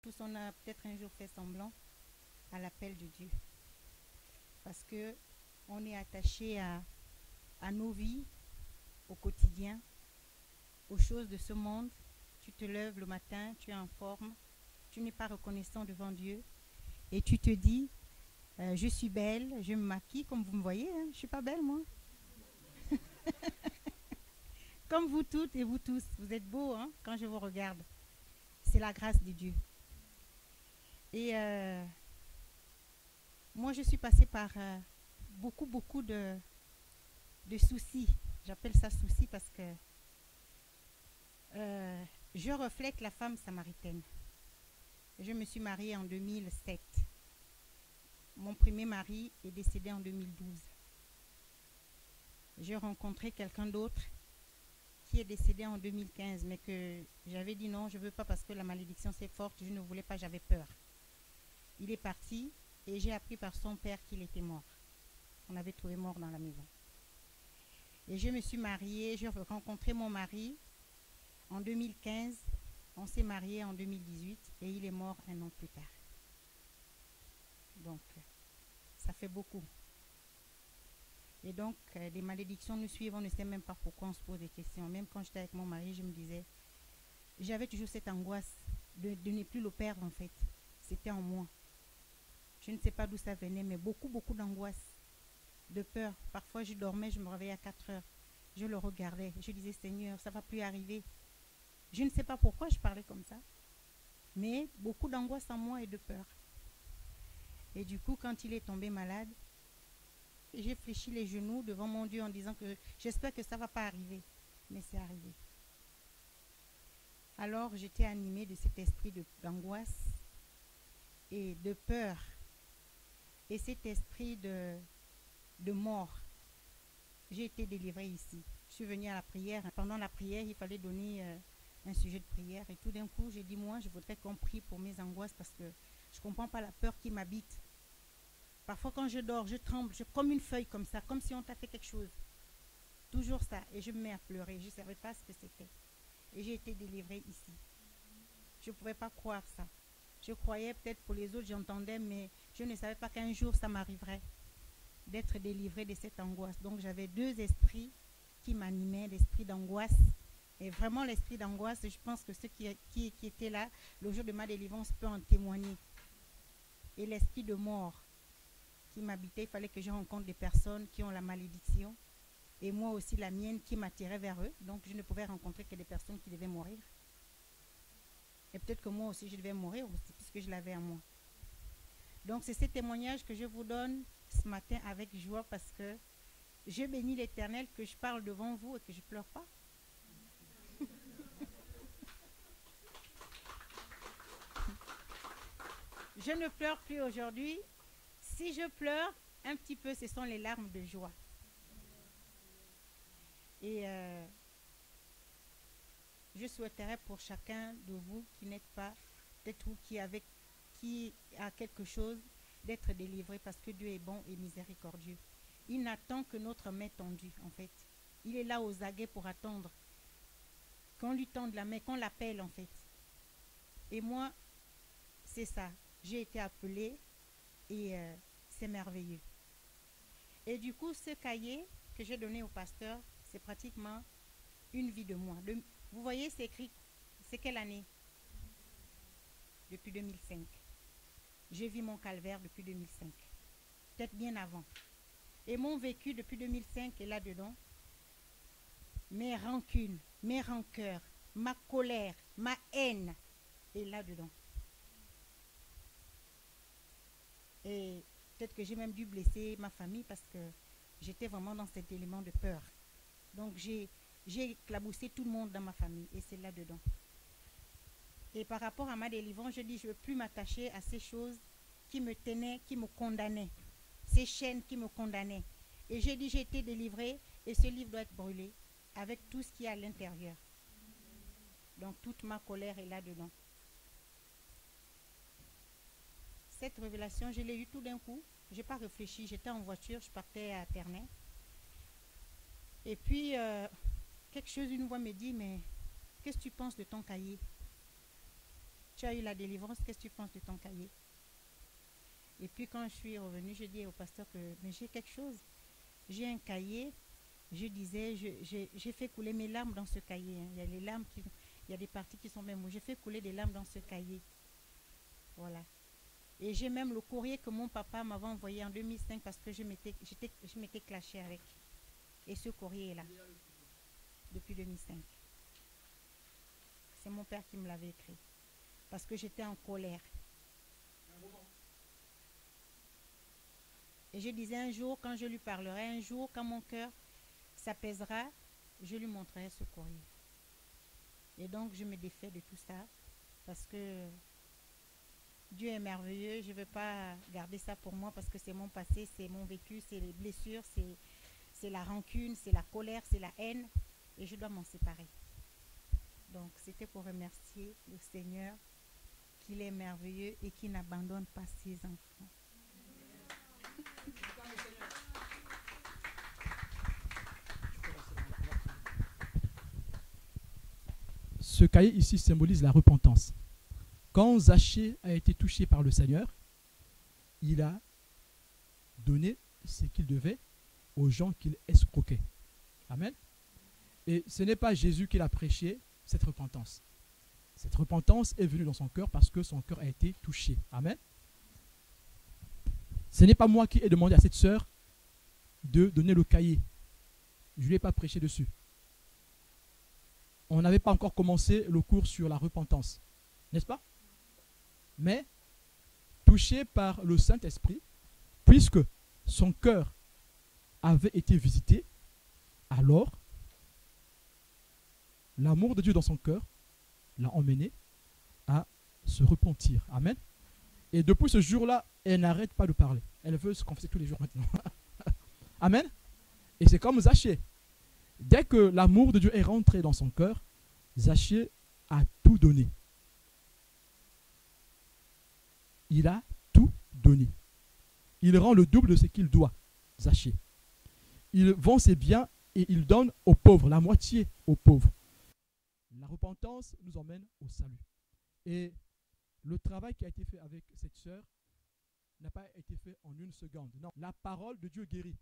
Tous, on a peut-être un jour fait semblant à l'appel de Dieu. Parce que on est attaché à nos vies, au quotidien, aux choses de ce monde. Tu te lèves le matin, tu es en forme, tu n'es pas reconnaissant devant Dieu et tu te dis, je suis belle, je me maquille comme vous me voyez, hein, je ne suis pas belle moi. Comme vous toutes et vous tous, vous êtes beaux hein, quand je vous regarde. C'est la grâce de Dieu. Et moi, je suis passée par beaucoup de soucis. J'appelle ça soucis parce que je reflète la femme samaritaine. Je me suis mariée en 2007. Mon premier mari est décédé en 2012. J'ai rencontré quelqu'un d'autre qui est décédé en 2015, mais que j'avais dit non, je ne veux pas parce que la malédiction c'est forte, je ne voulais pas, j'avais peur. Il est parti et j'ai appris par son père qu'il était mort. On avait trouvé mort dans la maison. Et je me suis mariée, j'ai rencontré mon mari en 2015, on s'est mariés en 2018 et il est mort un an plus tard. Donc, ça fait beaucoup. Et donc, les malédictions nous suivent, on ne sait même pas pourquoi on se pose des questions. Même quand j'étais avec mon mari, je me disais, j'avais toujours cette angoisse de ne plus le perdre en fait. C'était en moi. Je ne sais pas d'où ça venait, mais beaucoup d'angoisse, de peur. Parfois, je dormais, je me réveillais à 4 heures. Je le regardais, je disais, Seigneur, ça ne va plus arriver. Je ne sais pas pourquoi je parlais comme ça, mais beaucoup d'angoisse en moi et de peur. Et du coup, quand il est tombé malade, j'ai fléchi les genoux devant mon Dieu en disant que j'espère que ça ne va pas arriver. Mais c'est arrivé. Alors j'étais animée de cet esprit d'angoisse et de peur. Et cet esprit de mort. J'ai été délivrée ici. Je suis venue à la prière. Pendant la prière, il fallait donner un sujet de prière. Et tout d'un coup, j'ai dit, moi, je voudrais qu'on prie pour mes angoisses parce que je ne comprends pas la peur qui m'habite. Parfois, quand je dors, je tremble, comme une feuille comme ça, comme si on t'a fait quelque chose. Toujours ça. Et je me mets à pleurer. Je ne savais pas ce que c'était. Et j'ai été délivrée ici. Je ne pouvais pas croire ça. Je croyais peut-être pour les autres, j'entendais, mais je ne savais pas qu'un jour ça m'arriverait d'être délivrée de cette angoisse. Donc j'avais deux esprits qui m'animaient, l'esprit d'angoisse. Et vraiment l'esprit d'angoisse, je pense que ceux qui étaient là le jour de ma délivrance peuvent en témoigner. Et l'esprit de mort qui m'habitait, il fallait que je rencontre des personnes qui ont la malédiction. Et moi aussi la mienne qui m'attirait vers eux. Donc je ne pouvais rencontrer que des personnes qui devaient mourir. Et peut-être que moi aussi je devais mourir aussi, puisque je l'avais en moi. Donc c'est ce témoignage que je vous donne ce matin avec joie parce que je bénis l'Éternel que je parle devant vous et que je ne pleure pas. Je ne pleure plus aujourd'hui. Si je pleure un petit peu, ce sont les larmes de joie. Et je souhaiterais pour chacun de vous qui n'êtes pas, peut-être vous qui a quelque chose, d'être délivré parce que Dieu est bon et miséricordieux. Il n'attend que notre main tendue, en fait. Il est là aux aguets pour attendre qu'on lui tende la main, qu'on l'appelle, en fait. Et moi, c'est ça. J'ai été appelée et c'est merveilleux. Et du coup, ce cahier que j'ai donné au pasteur, c'est pratiquement une vie de moi. Vous voyez, c'est écrit, c'est quelle année? Depuis 2005. Je vis mon calvaire depuis 2005. Peut-être bien avant. Et mon vécu depuis 2005 est là-dedans. Mes rancunes, mes rancœurs, ma colère, ma haine est là-dedans. Et peut-être que j'ai même dû blesser ma famille parce que j'étais vraiment dans cet élément de peur. Donc j'ai éclaboussé tout le monde dans ma famille et c'est là-dedans. Et par rapport à ma délivrance, je dis je ne veux plus m'attacher à ces choses qui me tenaient, qui me condamnaient. Ces chaînes qui me condamnaient. Et j'ai dit j'ai été délivrée et ce livre doit être brûlé avec tout ce qu'il y a à l'intérieur. Donc toute ma colère est là-dedans. Cette révélation, je l'ai eue tout d'un coup. Je n'ai pas réfléchi. J'étais en voiture, je partais à Ternay. Et puis, quelque chose, une voix me dit, mais qu'est-ce que tu penses de ton cahier? tu as eu la délivrance, qu'est-ce que tu penses de ton cahier? Et puis quand je suis revenue, je dis au pasteur que mais j'ai quelque chose. J'ai un cahier, je disais, j'ai fait couler mes larmes dans ce cahier. Hein. Il y a les larmes il y a des parties qui sont même où j'ai fait couler des larmes dans ce cahier. Voilà. Et j'ai même le courrier que mon papa m'avait envoyé en 2005 parce que je m'étais clashée avec. Et ce courrier est là, depuis 2005. C'est mon père qui me l'avait écrit. Parce que j'étais en colère. Et je disais un jour, quand je lui parlerai, un jour, quand mon cœur s'apaisera, je lui montrerai ce courrier. Et donc, je me défais de tout ça parce que Dieu est merveilleux. Je ne veux pas garder ça pour moi parce que c'est mon passé, c'est mon vécu, c'est les blessures, c'est la rancune, c'est la colère, c'est la haine. Et je dois m'en séparer. Donc, c'était pour remercier le Seigneur qu'il est merveilleux et qu'il n'abandonne pas ses enfants. Ce cahier ici symbolise la repentance. Quand Zachée a été touché par le Seigneur, il a donné ce qu'il devait aux gens qu'il escroquait. Amen. Et ce n'est pas Jésus qui l'a prêché, cette repentance. Cette repentance est venue dans son cœur parce que son cœur a été touché. Amen. Ce n'est pas moi qui ai demandé à cette sœur de donner le cahier. Je ne lui ai pas prêché dessus. On n'avait pas encore commencé le cours sur la repentance. N'est-ce pas? Mais, touché par le Saint-Esprit, puisque son cœur avait été visité, alors l'amour de Dieu dans son cœur l'a emmené à se repentir. Amen. Et depuis ce jour-là, elle n'arrête pas de parler. Elle veut se confesser tous les jours maintenant. Amen. Et c'est comme Zachée. Dès que l'amour de Dieu est rentré dans son cœur, Zachée a tout donné. Il a tout donné. Il rend le double de ce qu'il doit, Zachée. Il vend ses biens et il donne aux pauvres, la moitié aux pauvres. La repentance nous emmène au salut. Et le travail qui a été fait avec cette sœur n'a pas été fait en une seconde. Non, la parole de Dieu guérit.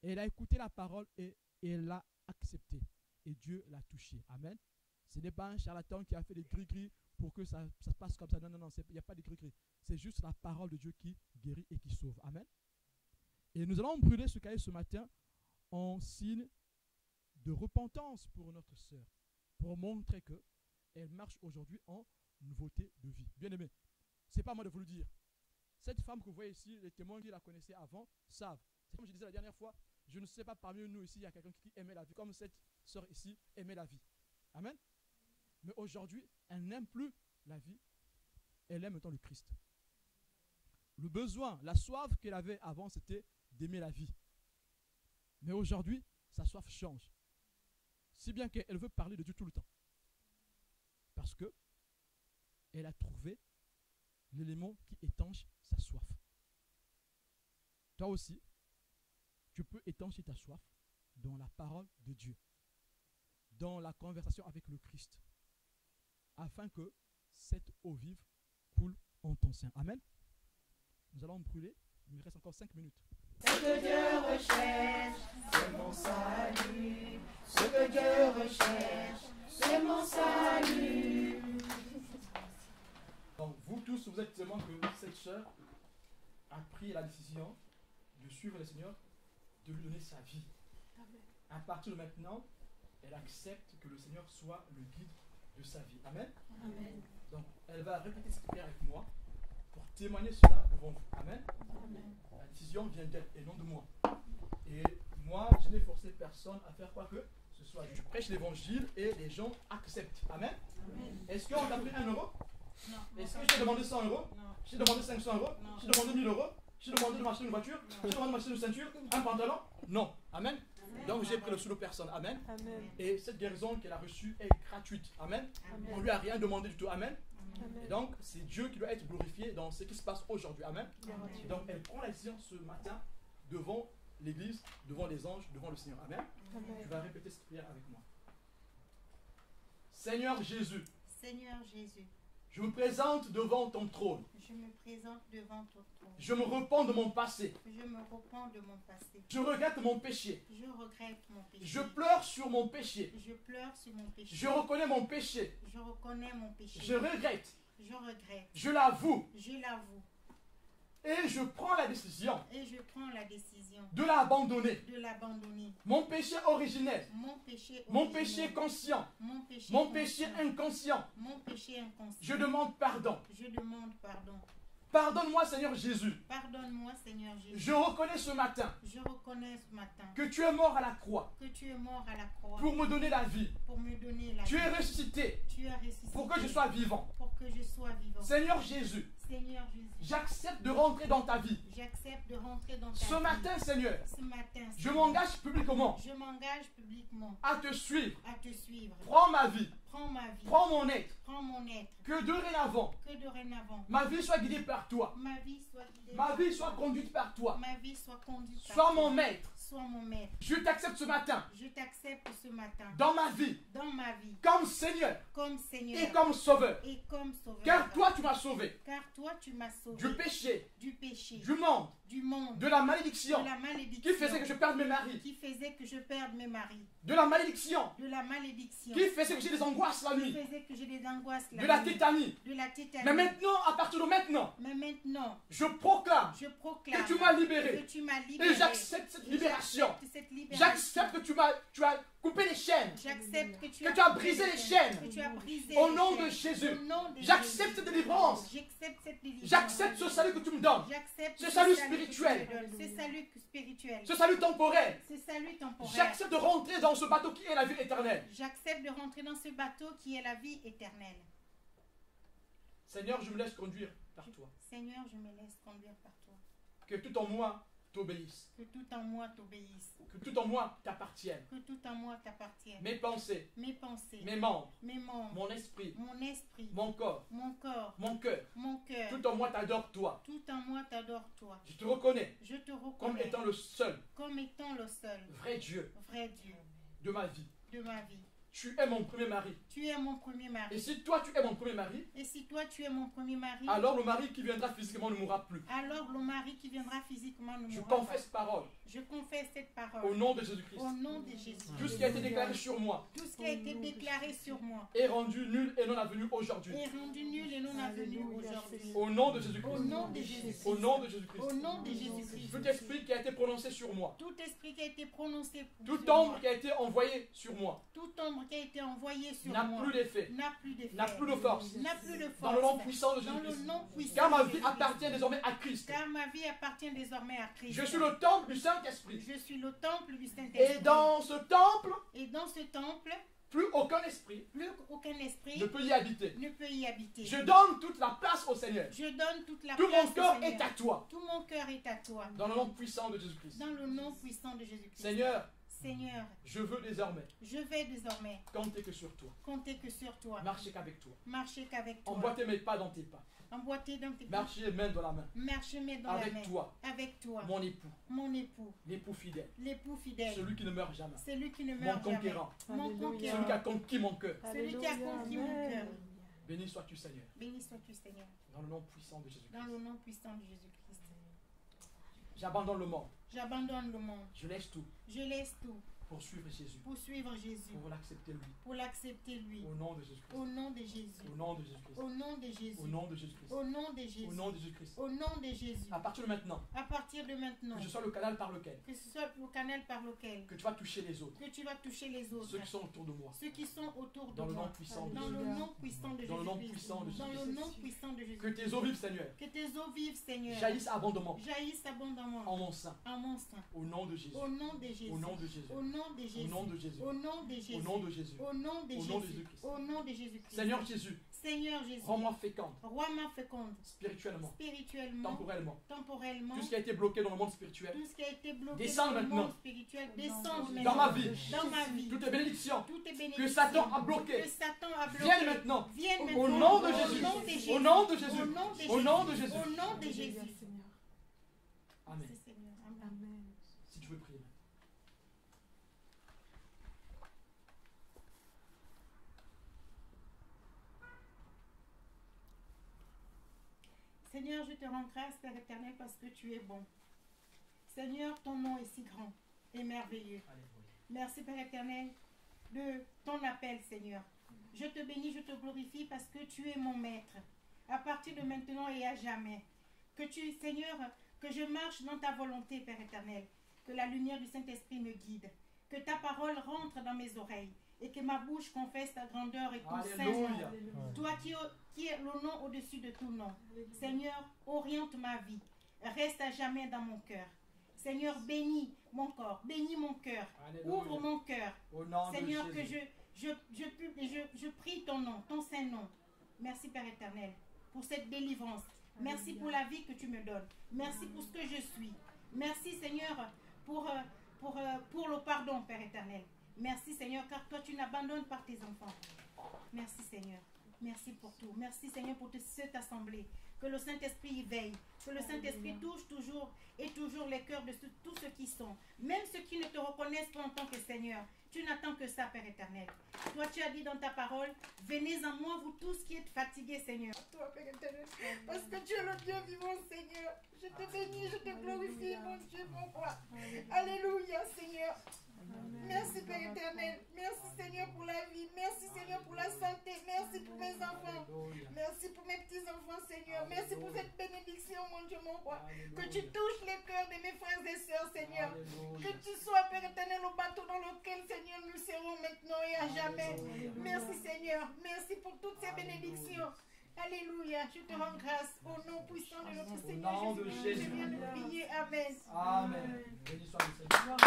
Et elle a écouté la parole et elle l'a acceptée. Et Dieu l'a touchée. Amen. Ce n'est pas un charlatan qui a fait des gris-gris pour que ça se passe comme ça. Non, non, non, il n'y a pas de gris-gris. C'est juste la parole de Dieu qui guérit et qui sauve. Amen. Et nous allons brûler ce cahier ce matin en signe de repentance pour notre sœur, pour montrer qu'elle marche aujourd'hui en nouveauté de vie. Bien aimé, ce n'est pas moi de vous le dire. Cette femme que vous voyez ici, les témoins qui la connaissaient avant savent. C'est comme je disais la dernière fois, je ne sais pas parmi nous ici, il y a quelqu'un qui aimait la vie, comme cette sœur ici aimait la vie. Amen. Mais aujourd'hui, elle n'aime plus la vie, elle aime maintenant le Christ. Le besoin, la soif qu'elle avait avant, c'était d'aimer la vie. Mais aujourd'hui, sa soif change. Si bien qu'elle veut parler de Dieu tout le temps. Parce que elle a trouvé l'élément qui étanche sa soif. Toi aussi, tu peux étancher ta soif dans la parole de Dieu, dans la conversation avec le Christ, afin que cette eau vive coule en ton sein. Amen. Nous allons brûler. Il me reste encore 5 minutes. Ce que Dieu recherche, c'est mon salut. Ce que Dieu recherche, c'est mon salut. Donc vous tous, vous êtes témoins que cette sœur a pris la décision de suivre le Seigneur, de lui donner sa vie. Amen. À partir de maintenant, elle accepte que le Seigneur soit le guide de sa vie. Amen. Amen. Donc elle va répéter cette prière avec moi pour témoigner cela devant vous. Amen. Amen. La décision vient d'elle et non de moi. Et moi, je n'ai forcé personne à faire quoi que ce soit. Je prêche l'évangile et les gens acceptent. Amen. Amen. Est-ce qu'on t'a pris 1 euro? Non. Est-ce que je t'ai demandé 100 euros? Non. Je t'ai demandé 500 euros? Non. Je t'ai demandé 1000 euros? Je t'ai demandé de m'acheter une voiture? Non. Je t'ai demandé de m'acheter une ceinture? Un pantalon? Non. Amen. Amen. Donc j'ai pris le sous de personne. Amen. Amen. Et cette guérison qu'elle a reçue est gratuite. Amen. Amen. On ne lui a rien demandé du tout. Amen. Amen. Et donc c'est Dieu qui doit être glorifié dans ce qui se passe aujourd'hui. Amen. Amen. Et donc elle prend la décision ce matin devant l'église, devant les anges, devant le Seigneur. Amen. Amen. Tu vas répéter cette prière avec moi. Seigneur Jésus. Seigneur Jésus. Je me présente devant ton trône. Je me présente devant ton trône. Je me repens de mon passé. Je me repens de mon passé. Je regrette mon péché. Je regrette mon péché. Je pleure sur mon péché. Je pleure sur mon péché. Je reconnais mon péché. Je reconnais mon péché. Je regrette. Je regrette. Je l'avoue. Je l'avoue. Et je prends la décision Et je prends la décision de l'abandonner. de l'abandonner. Mon péché originel. Mon péché Mon originel, péché conscient. mon péché Mon péché conscient, inconscient. mon péché inconscient. Je demande pardon. Je demande pardon. Pardonne-moi, Seigneur Jésus. Pardonne-moi, Seigneur Jésus. Je reconnais ce matin Je reconnais ce matin que tu es mort à la croix que tu es mort à la croix pour me donner la vie. pour me donner la Tu vie. es ressuscité Tu es ressuscité pour que je sois vivant. pour que je sois vivant. Seigneur Jésus, Seigneur Jésus, j'accepte de rentrer dans ta vie. j'accepte de rentrer dans ta Ce vie. matin, Seigneur, Ce matin, je Seigneur, m'engage publiquement je m'engage publiquement à te suivre. à te suivre. Prends ma vie. Prends ma vie. Prends mon être. Prends mon être. Que dorénavant, Que dorénavant, ma vie soit guidée par toi. ma vie soit guidée. Ma par vie toi. soit conduite par toi. Ma vie soit conduite par Sois toi. mon maître. Sois mon maître. Je t'accepte ce matin Je t'accepte ce matin dans ma vie dans ma vie comme Seigneur comme Seigneur et comme Sauveur. et comme Sauveur. Car toi, tu m'as sauvé Car toi, tu m'as sauvé du péché, du péché, du monde, du monde, de la malédiction de la malédiction qui faisait que je perde mes maris, qui faisait que je perde mes maris, de la malédiction de la malédiction qui faisait que j'ai des angoisses la qui nuit, faisait que j'ai des angoisses de la nuit, tétanie. de la tétanie. Mais maintenant, à partir de maintenant, Mais maintenant, je proclame je proclame que tu m'as libéré. que tu m'as libéré. Et j'accepte cette Et libération. j'accepte cette libération. J'accepte que tu as coupé les chaînes. J'accepte que tu Que tu as brisé les chaînes. Que tu as brisé Au les nom chaînes. de Jésus. Au nom de J'accepte Jésus. cette délivrance. J'accepte cette délivrance. J'accepte ce salut que tu me donnes. J'accepte ce salut que spirituel. tu me donnes. Ce salut spirituel. Ce salut temporel. Ce salut temporaire. J'accepte de rentrer dans ce bateau qui est la vie éternelle. J'accepte de rentrer dans ce bateau qui est la vie éternelle. Seigneur, je me laisse conduire par toi. Seigneur, je me laisse conduire par toi. Que tout en moi t'obéisse. Que tout en moi t'obéisse. Que tout en moi t'appartienne. Que tout en moi t'appartienne. Mes pensées, Mes pensées, mes membres, mes membres, mon esprit, mon esprit, mon corps, mon corps, mon cœur. mon cœur. Tout en moi t'adore toi. Tout en moi t'adore toi. Je te reconnais Je te comme reconnais étant le seul comme étant le seul vrai Dieu vrai Dieu de ma vie. de ma vie. Tu es mon premier mari. Tu es mon premier Et mari. si toi tu es mon premier mari, Et si toi tu es mon premier mari, alors le mari qui viendra physiquement ne mourra plus. alors le mari qui viendra physiquement ne Je mourra confesse parole pas. Je confesse cette parole au nom de Jésus-Christ. au nom de Jésus. Tout ce qui a été déclaré sur moi Tout ce qui a été déclaré sur moi est rendu nul et non avenu aujourd'hui. est rendu nul et non avenu aujourd'hui. Au nom de Au Jésus-Christ. nom de Jésus. Au nom de Jésus-Christ. Au nom de Jésus-Christ. Tout esprit qui a été prononcé sur moi, Tout esprit qui a été prononcé toute sur ombre moi, qui a été envoyée sur moi, toute ombre qui a été envoyée sur n'a moi plus d'effet, n'a plus d'effet, n'a plus de force. n'a plus de force Dans le nom puissant de dans le Jésus-Christ. nom puissant Car ma de vie Jésus-Christ. appartient désormais à Christ. Car ma vie appartient désormais à Christ. Je suis le temple du Saint-Esprit. Je suis le temple du Et Saint-Esprit. dans ce temple, Et dans ce temple, plus aucun esprit plus aucun esprit ne peut y habiter. ne peut y habiter. Je donne toute la place au Seigneur. Je donne toute la Tout place mon au cœur Seigneur. est à toi. Tout mon cœur est à toi. Dans le nom puissant de Jésus-Christ. Dans le nom puissant de Jésus-Christ. Seigneur, Seigneur, je veux désormais je vais désormais compter que sur toi. compter que sur toi. Marcher qu'avec toi. Marcher qu'avec toi. Emboîter mes pas dans tes pas. Emboîter dans tes pas. Marcher main dans la main. Marcher mais dans la Avec main. toi, Avec toi. mon époux, Mon époux. l'époux fidèle, L'époux fidèle. celui qui ne meurt jamais, Celui qui ne mon meurt jamais. conquérant, Mon celui qui conquérant. a conquis mon cœur. Celui qui a conquis mon cœur. Béni sois-tu, Seigneur, Béni sois-tu, Seigneur. dans le nom puissant de Jésus-Christ. Dans le nom puissant de Jésus-Christ. J'abandonne le monde, J'abandonne le monde. je laisse tout Je laisse tout pour suivre Jésus, pour suivre Jésus. pour l'accepter lui. Pour l'accepter lui. Au nom de Jésus-Christ. Au nom de Jésus. Au nom de Jésus-Christ. Au nom de Jésus. Au nom de Jésus-Christ. Au nom de Jésus. Au nom de Jésus-Christ. Au nom de Jésus. À partir de maintenant, À partir de maintenant, que je sois le canal par lequel, que ce soit le canal par lequel que tu vas toucher les autres, que tu vas toucher les autres, ceux qui sont autour de moi, ceux qui sont autour de dans le nom moi, puissant de dans le Jésus-Christ. nom puissant de Dans le nom Jésus-Christ, puissant de dans le Jésus-Christ. nom puissant de Que Jésus-Christ, tes eaux vives, Seigneur, que tes eaux vives, Seigneur, jaillissent abondamment jaillissent abondamment en mon sein. en mon sein, Au nom de Jésus. au nom de Jésus, Au nom de Jésus. au nom de Jésus, Au nom de Jésus. au nom de Jésus, Au nom de Jésus. au nom de Au nom de Jésus, Jésus-Christ. au nom de Jésus-Christ. Seigneur Jésus, Seigneur Jésus, rends-moi féconde, roi ma féconde, spirituellement, spirituellement, temporellement. temporellement, Tout ce qui a été bloqué dans le monde spirituel, tout ce qui a été bloqué Descends dans le maintenant. monde spirituel, descend dans maintenant. ma vie, Dans ma vie. toutes les bénédictions Tout est bénéfique. que Satan a bloquées, Que Satan a bloqué. viennent maintenant. Viennent Au maintenant. nom de Au Jésus. nom de Jésus. Au nom de Jésus. Au nom de Au nom de Jésus. Au nom de Jésus. Amen. Merci, Seigneur. Amen. Si tu veux prier. Seigneur, je te rends grâce, Père éternel, parce que tu es bon. Seigneur, ton nom est si grand et merveilleux. Merci, Père éternel, de ton appel, Seigneur. Je te bénis, je te glorifie parce que tu es mon maître. À partir de maintenant et à jamais. Que tu, Seigneur, que je marche dans ta volonté, Père éternel. Que la lumière du Saint-Esprit me guide. Que ta parole rentre dans mes oreilles. Et que ma bouche confesse ta grandeur et ton saint nom. Toi qui es le nom au-dessus de tout nom. Seigneur, oriente ma vie. Reste à jamais dans mon cœur. Seigneur, bénis mon corps, bénis mon cœur. Ouvre mon cœur. Seigneur, que je prie ton nom, ton saint nom. Merci, Père éternel, pour cette délivrance. Merci pour la vie que tu me donnes. Merci pour ce que je suis. Merci, Seigneur, pour le pardon, Père éternel. Merci, Seigneur, car toi, tu n'abandonnes pas tes enfants. Merci, Seigneur. Merci pour tout. Merci, Seigneur, pour cette assemblée. Que le Saint-Esprit y veille. Que le Saint-Esprit touche toujours et toujours les cœurs de tous ceux qui sont. Même ceux qui ne te reconnaissent pas en tant que Seigneur. Tu n'attends que ça, Père éternel. Toi, tu as dit dans ta parole, venez en moi, vous tous qui êtes fatigués, Seigneur. Toi, Père éternel, parce que tu es le Dieu vivant, Seigneur. Je te bénis, je te glorifie, mon Dieu, mon roi. Alléluia, Seigneur. Merci, Père éternel. Merci, Seigneur, pour la vie. Merci, Seigneur, pour la santé. Merci pour mes enfants. Merci pour mes petits-enfants, Seigneur. Merci pour cette bénédiction, mon Dieu, mon roi. Que tu touches les cœurs de mes frères et sœurs, Seigneur. Que tu sois, Père éternel, au bateau dans lequel, Seigneur, nous serons maintenant et à jamais. Merci, Seigneur. Merci pour toutes ces bénédictions. Alléluia. Je te rends grâce au nom puissant de notre Seigneur Jésus. Je viens de prier. Amen. Amen. Béni soit le Seigneur.